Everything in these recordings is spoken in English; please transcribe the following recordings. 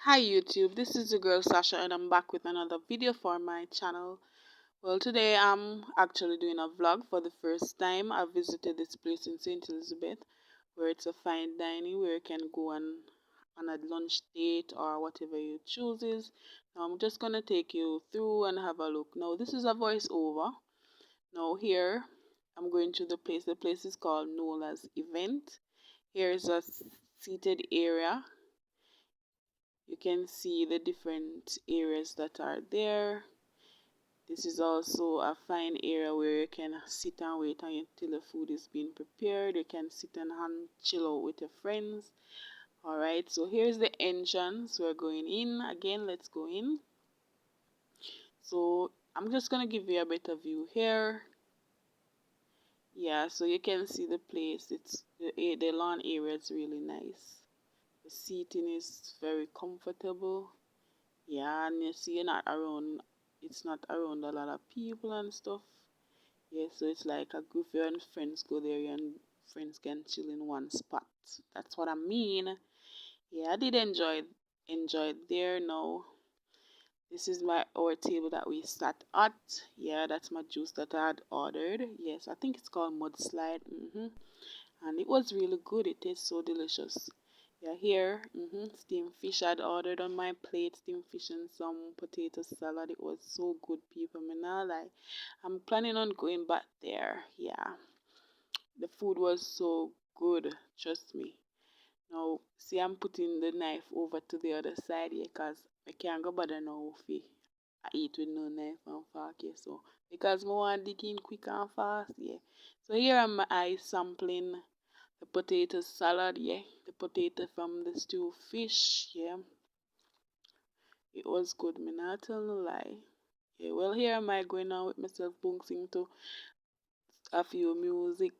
Hi YouTube, this is the girl Sasha and I'm back with another video for my channel. Well, today I'm actually doing a vlog for the first time. I visited this place in St. Elizabeth where it's a fine dining where you can go on a lunch date or whatever you chooses. Now I'm just going to take you through and have a look. Now this is a voiceover. Now here I'm going to the place. The place is called Nola's Event. Here is a seated area. You can see the different areas that are there. This is also a fine area where you can sit and wait until the food is being prepared. You can sit and chill out with your friends. Alright, so here's the entrance. We're going in. Again, let's go in. So I'm just going to give you a better view here. Yeah, so you can see the place. It's the lawn area is really nice. The seating is very comfortable. Yeah, and you see it's not around a lot of people and stuff. Yeah, so it's like a group of your friends go there and friends can chill in one spot. That's what I mean. Yeah, I did enjoy it there. Now this is our table that we sat at. Yeah, that's my juice that I had ordered. Yes, I think it's called mudslide. And it was really good. It tastes so delicious. Yeah, here, steamed fish I'd ordered on my plate, steamed fish and some potato salad. It was so good, people. Me not lie. I'm planning on going back there. Yeah, the food was so good. Trust me. Now, see, I'm putting the knife over to the other side here because I can't go bother now if I eat with no knife and fork here. So, because I want to dig in quick and fast, yeah. So here am I sampling the potato salad, yeah. The potato from the stew fish, yeah. It was good, me not tell no lie. Yeah, well here am I going on with myself bouncing to a few music.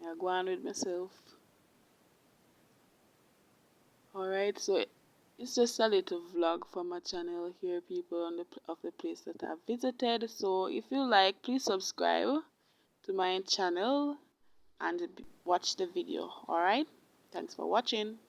I go on with myself. Alright, so it's just a little vlog for my channel here, people of the place that I've visited. So if you like, please subscribe to my channel and watch the video. Alright, thanks for watching.